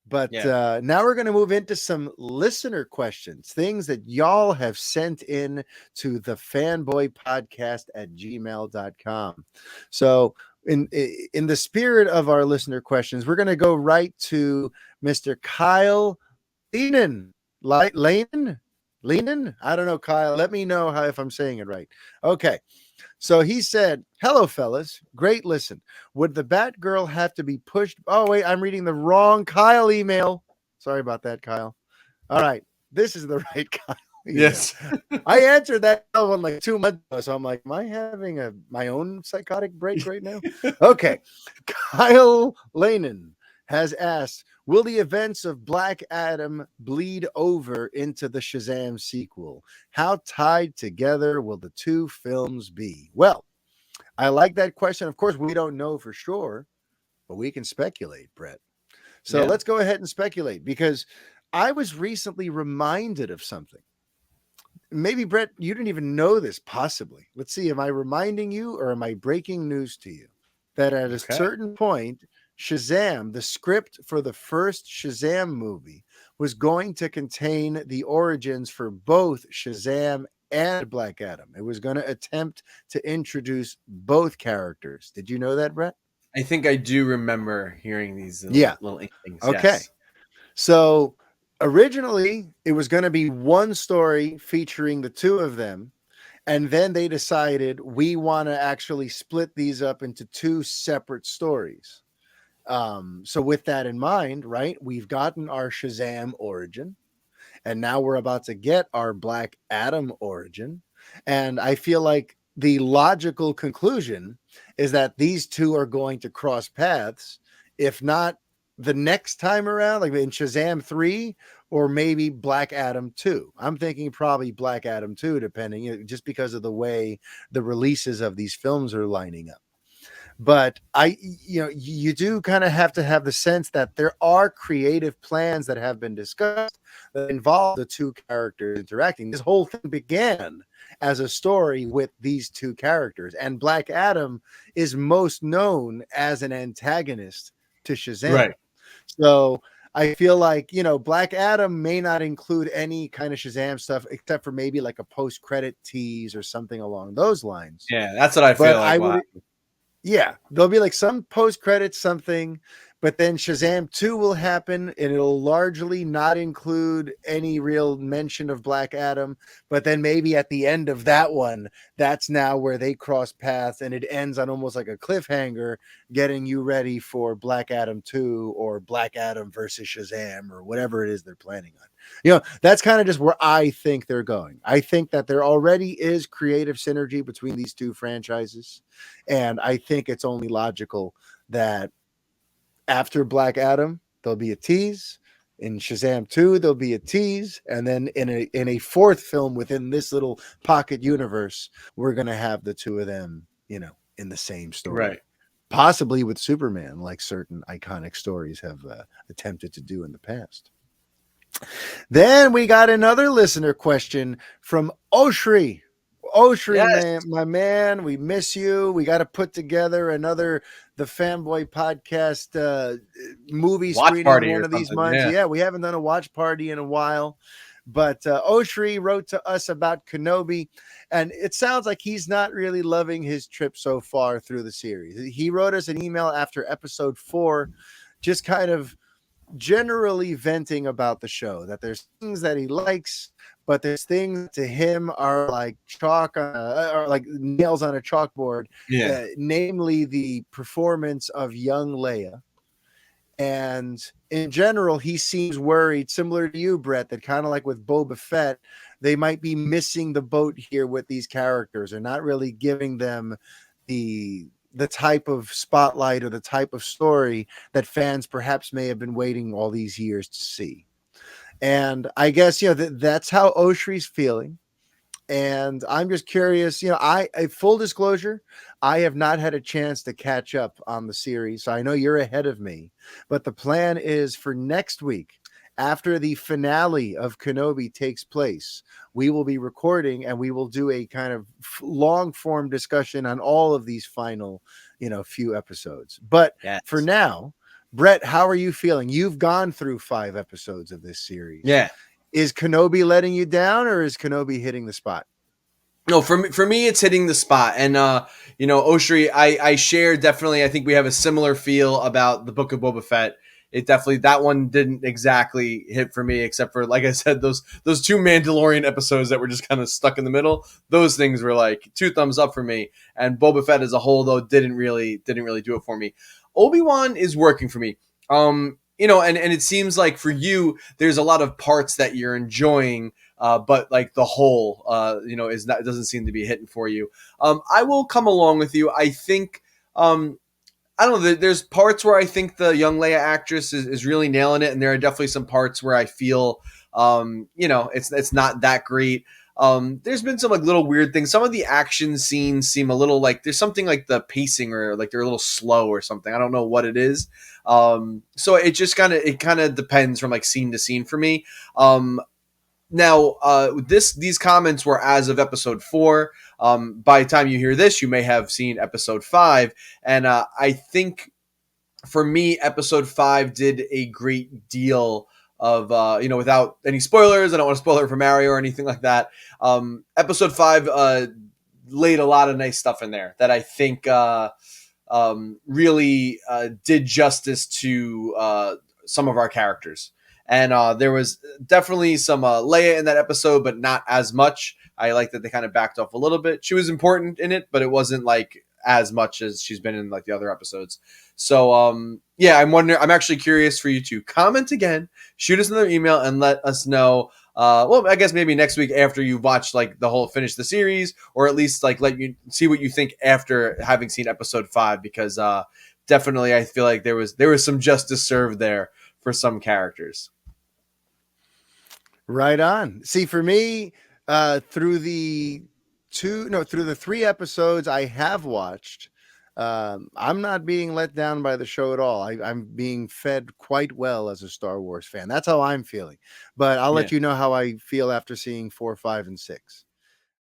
But Yeah. now we're going to move into some listener questions, things that y'all have sent in to the fanboy podcast at gmail.com. So, in the spirit of our listener questions, we're going to go right to Mr. Kyle Lehnen. Lehnen? I don't know, Kyle. Let me know if I'm saying it right. Okay. So he said, "Hello, fellas. Great listen. Would the Batgirl have to be pushed?" Oh, wait, I'm reading the wrong Kyle email. Sorry about that, Kyle. All right. This is the right Kyle email. Yes. I answered that one like 2 months ago. So I'm like, am I having my own psychotic break right now? Okay. Kyle Lanen has asked, will the events of Black Adam bleed over into the Shazam sequel? How tied together will the two films be? Well, I like that question. Of course, we don't know for sure, but we can speculate, Brett. So let's go ahead and speculate, because I was recently reminded of something. Maybe, Brett, you didn't even know this, possibly. Let's see. Am I reminding you, or am I breaking news to you that at a certain point, Shazam, the script for the first Shazam movie, was going to contain the origins for both Shazam and Black Adam? It was going to attempt to introduce both characters. Did you know that, Brett? I think I do remember hearing these little inklings. Okay. Yes. So originally, it was going to be one story featuring the two of them. And then they decided we want to actually split these up into two separate stories. So with that in mind, right, we've gotten our Shazam origin, and now we're about to get our Black Adam origin. And I feel like the logical conclusion is that these two are going to cross paths, if not the next time around, like in Shazam 3, or maybe Black Adam 2. I'm thinking probably Black Adam 2, depending, just because of the way the releases of these films are lining up. But you do kind of have to have the sense that there are creative plans that have been discussed that involve the two characters interacting. This whole thing began as a story with these two characters, and Black Adam is most known as an antagonist to Shazam. Right. So I feel like, Black Adam may not include any kind of Shazam stuff, except for maybe like a post-credit tease or something along those lines. Yeah, that's what I feel like. Yeah, there'll be like some post-credit something, but then Shazam 2 will happen, and it'll largely not include any real mention of Black Adam. But then maybe at the end of that one, that's now where they cross paths, and it ends on almost like a cliffhanger, getting you ready for Black Adam 2 or Black Adam versus Shazam or whatever it is they're planning on. That's kind of just where I think they're going. I think that there already is creative synergy between these two franchises, and I think it's only logical that after Black Adam, there'll be a tease. In Shazam 2, there'll be a tease. And then in a fourth film within this little pocket universe, we're going to have the two of them, in the same story. Right. Possibly with Superman, like certain iconic stories have attempted to do in the past. Then we got another listener question from Oshri. Oshri, Yes. my man, we miss you. We got to put together the Fanboy podcast movie Watch screening party one or of these something, months. yeah. Yeah, we haven't done a watch party in a while. But Oshri wrote to us about Kenobi, and it sounds like he's not really loving his trip so far through the series. He wrote us an email after episode 4, just kind of generally venting about the show, that there's things that he likes, but there's things to him are like chalk or like nails on a chalkboard. Yeah. Namely the performance of young Leia. And in general, he seems worried, similar to you, Brett, that kind of like with Boba Fett, they might be missing the boat here with these characters, or not really giving them the type of spotlight or the type of story that fans perhaps may have been waiting all these years to see. And I guess, that's how Oshri's feeling. And I'm just curious, full disclosure, I have not had a chance to catch up on the series. So I know you're ahead of me, but the plan is for next week, after the finale of Kenobi takes place, we will be recording and we will do a kind of long form discussion on all of these final, few episodes. But for now, Brett, how are you feeling? You've gone through 5 episodes of this series. Yeah. Is Kenobi letting you down, or is Kenobi hitting the spot? No, for me, it's hitting the spot. And Oshri, I share definitely. I think we have a similar feel about the Book of Boba Fett. It definitely, that one didn't exactly hit for me, except for, like I said, those 2 Mandalorian episodes that were just kind of stuck in the middle. Those things were like 2 thumbs up for me. And Boba Fett as a whole, though, didn't really do it for me. Obi-Wan is working for me. And it seems like for you, there's a lot of parts that you're enjoying, but like the whole, is not, doesn't seem to be hitting for you. I will come along with you. I think, I don't know. There's parts where I think the young Leia actress is really nailing it, and there are definitely some parts where I feel, it's not that great. There's been some like little weird things. Some of the action scenes seem a little like there's something like the pacing or like they're a little slow or something. I don't know what it is. So it just kind of depends from like scene to scene for me. Now, these comments were as of episode 4. By the time you hear this, you may have seen episode 5, and I think for me, episode 5 did a great deal of without any spoilers. I don't want to spoil it for Mario or anything like that. Episode 5 laid a lot of nice stuff in there that I think really did justice to some of our characters. And there was definitely some Leia in that episode, but not as much. I like that they kind of backed off a little bit. She was important in it, but it wasn't like as much as she's been in like the other episodes. So I'm actually curious for you to comment again, shoot us another email, and let us know. I guess maybe next week after you've watched like the whole finish the series, or at least like let you see what you think after having seen episode 5, because definitely I feel like there was some justice served there for some characters. Right on. See, for me, through the 3 episodes I have watched, I'm not being let down by the show at all. I'm being fed quite well as a Star Wars fan. That's how I'm feeling. But I'll let you know how I feel after seeing 4, 5, and 6.